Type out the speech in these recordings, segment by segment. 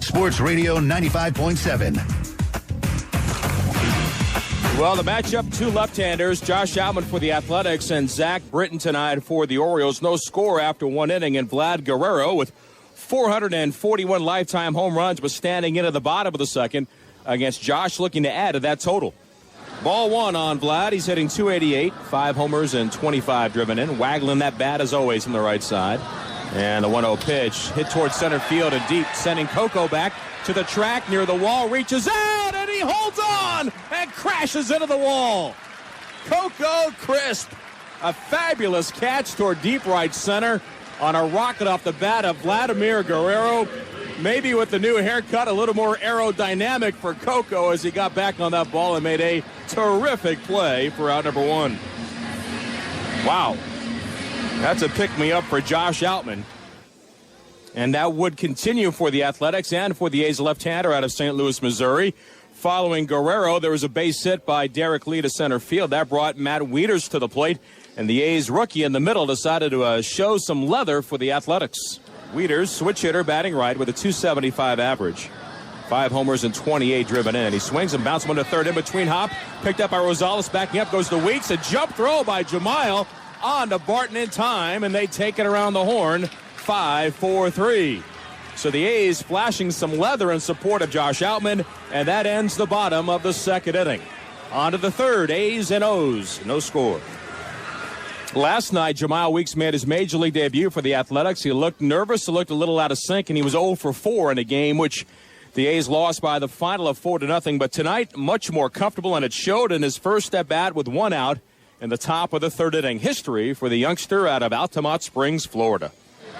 Sports Radio 95.7. Well, the matchup, two left-handers, Josh Outman for the Athletics and Zach Britton tonight for the Orioles. No score after one inning, and Vlad Guerrero with 441 lifetime home runs was standing into the bottom of the second against Josh, looking to add to that total. Ball one on Vlad. He's hitting .288, 5 homers and 25 driven in. Waggling that bat as always from the right side. And the 1-0 pitch hit towards center field and deep, sending Coco back to the track near the wall, reaches out, and he holds on and crashes into the wall. Coco Crisp, a fabulous catch toward deep right center on a rocket off the bat of Vladimir Guerrero. Maybe with the new haircut, a little more aerodynamic for Coco as he got back on that ball and made a terrific play for out number one. Wow. That's a pick-me-up for Josh Outman. And that would continue for the Athletics and for the A's left-hander out of St. Louis, Missouri. Following Guerrero, there was a base hit by Derek Lee to center field. That brought Matt Wieters to the plate. And the A's rookie in the middle decided to show some leather for the Athletics. Wieters, switch hitter, batting right with a .275 average. 5 homers and 28 driven in. He swings and bounces one to third in between hop. Picked up by Rosales, backing up goes to Weeks. A jump throw by Jamiel on to Barton in time, and they take it around the horn. 5-4-3. So the A's flashing some leather in support of Josh Outman, and that ends the bottom of the second inning. On to the third, A's and O's. No score. Last night, Jamiel Weeks made his major league debut for the Athletics. He looked nervous, he looked a little out of sync, and he was 0 for 4 in a game which the A's lost by the final of 4-0. But tonight, much more comfortable, and it showed in his first at-bat with one out in the top of the third inning. History for the youngster out of Altamont Springs, Florida.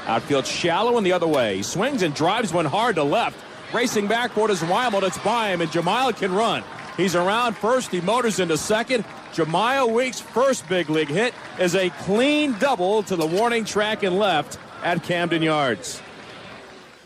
Outfield shallow and the other way. He swings and drives one hard to left. Racing backward is Weimel. It's by him, and Jamiel can run. He's around first. He motors into second. Jamiel Weeks' first big league hit is a clean double to the warning track and left at Camden Yards.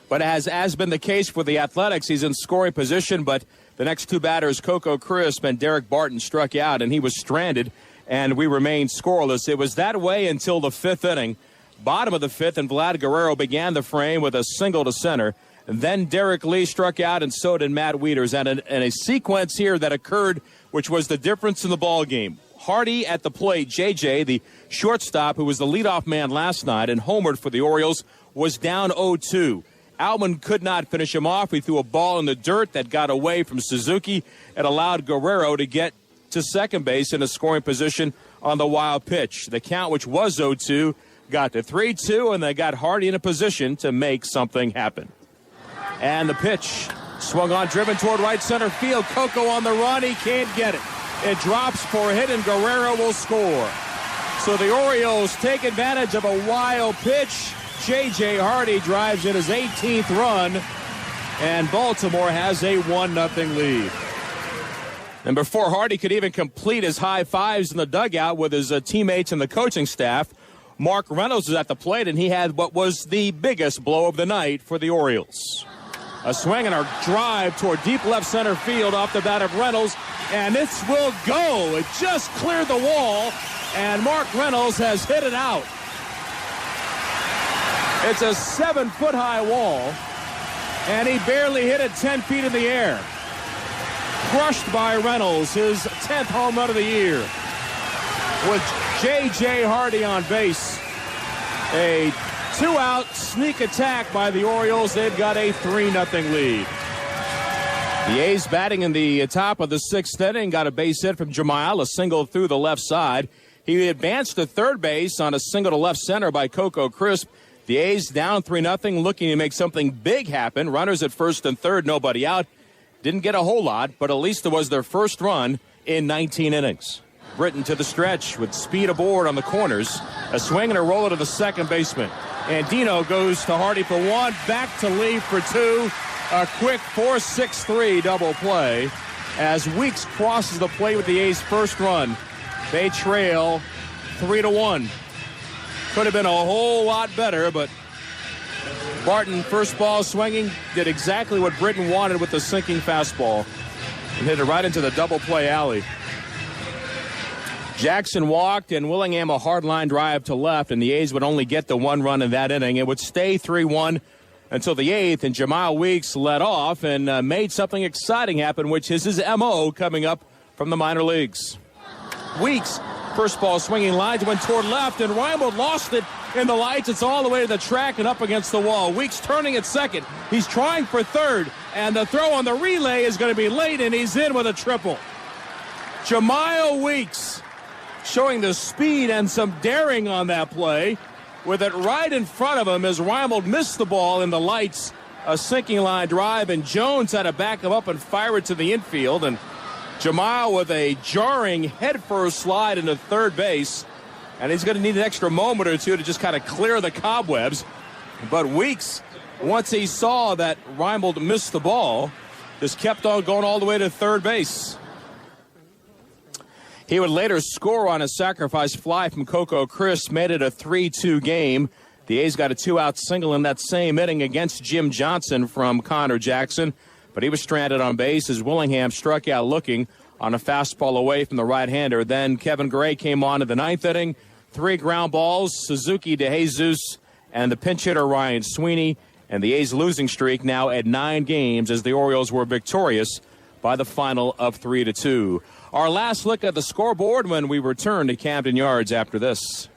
But as has been the case for the Athletics, he's in scoring position, but the next two batters, Coco Crisp and Derek Barton, struck out, and he was stranded, and we remained scoreless. It was that way until the fifth inning. Bottom of the fifth, and Vlad Guerrero began the frame with a single to center. And then Derek Lee struck out, and so did Matt Wieters. And a sequence here that occurred, which was the difference in the ball game. Hardy at the plate, JJ, the shortstop, who was the leadoff man last night and homered for the Orioles, was down 0-2. Outman could not finish him off. He threw a ball in the dirt that got away from Suzuki and allowed Guerrero to get to second base in a scoring position on the wild pitch. The count, which was 0-2, got to 3-2, and they got Hardy in a position to make something happen. And the pitch swung on, driven toward right center field. Coco on the run. He can't get it. It drops for a hit, and Guerrero will score. So the Orioles take advantage of a wild pitch. J.J. Hardy drives in his 18th run, and Baltimore has a 1-0 lead. And before Hardy could even complete his high fives in the dugout with his teammates and the coaching staff, Mark Reynolds was at the plate, and he had what was the biggest blow of the night for the Orioles. A swing and a drive toward deep left center field off the bat of Reynolds, and this will go. It just cleared the wall, and Mark Reynolds has hit it out. It's a 7-foot-high wall, and he barely hit it 10 feet in the air. Crushed by Reynolds, his 10th home run of the year. With J.J. Hardy on base. A 2-out sneak attack by the Orioles. They've got a 3-0 lead. The A's batting in the top of the sixth inning. Got a base hit from Jamiel, a single through the left side. He advanced to third base on a single to left center by Coco Crisp. The A's down 3-0, looking to make something big happen. Runners at first and third, nobody out. Didn't get a whole lot, but at least it was their first run in 19 innings. Britton to the stretch with speed aboard on the corners. A swing and a roller to the second baseman. Andino goes to Hardy for one, back to Lee for two. A quick 4-6-3 double play as Weeks crosses the plate with the A's first run. They trail 3-1. Could have been a whole lot better, but Barton, first ball swinging, did exactly what Britton wanted with the sinking fastball and hit it right into the double play alley. Jackson walked, and Willingham a hard line drive to left, and the A's would only get the one run in that inning. It would stay 3-1 until the 8th, and Jamal Weeks led off and made something exciting happen, which is his MO coming up from the minor leagues. Weeks, first ball swinging lines, went toward left, and Reimold lost it in the lights. It's all the way to the track and up against the wall. Weeks turning at second. He's trying for third, and the throw on the relay is going to be late, and he's in with a triple. Jamal Weeks showing the speed and some daring on that play, with it right in front of him as Reimold missed the ball in the lights. A sinking line drive, and Jones had to back him up and fire it to the infield. And Jamal with a jarring headfirst slide into third base. And he's going to need an extra moment or two to just kind of clear the cobwebs. But Weeks, once he saw that Reimold missed the ball, just kept on going all the way to third base. He would later score on a sacrifice fly from Coco Chris, made it a 3-2 game. The A's got a 2-out single in that same inning against Jim Johnson from Connor Jackson, but he was stranded on base as Willingham struck out looking on a fastball away from the right-hander. Then Kevin Gray came on in the 9th inning, 3 ground balls, Suzuki to Jesus, and the pinch hitter Ryan Sweeney, and the A's losing streak now at 9 games as the Orioles were victorious by the final of 3-2. Our last look at the scoreboard when we return to Camden Yards after this.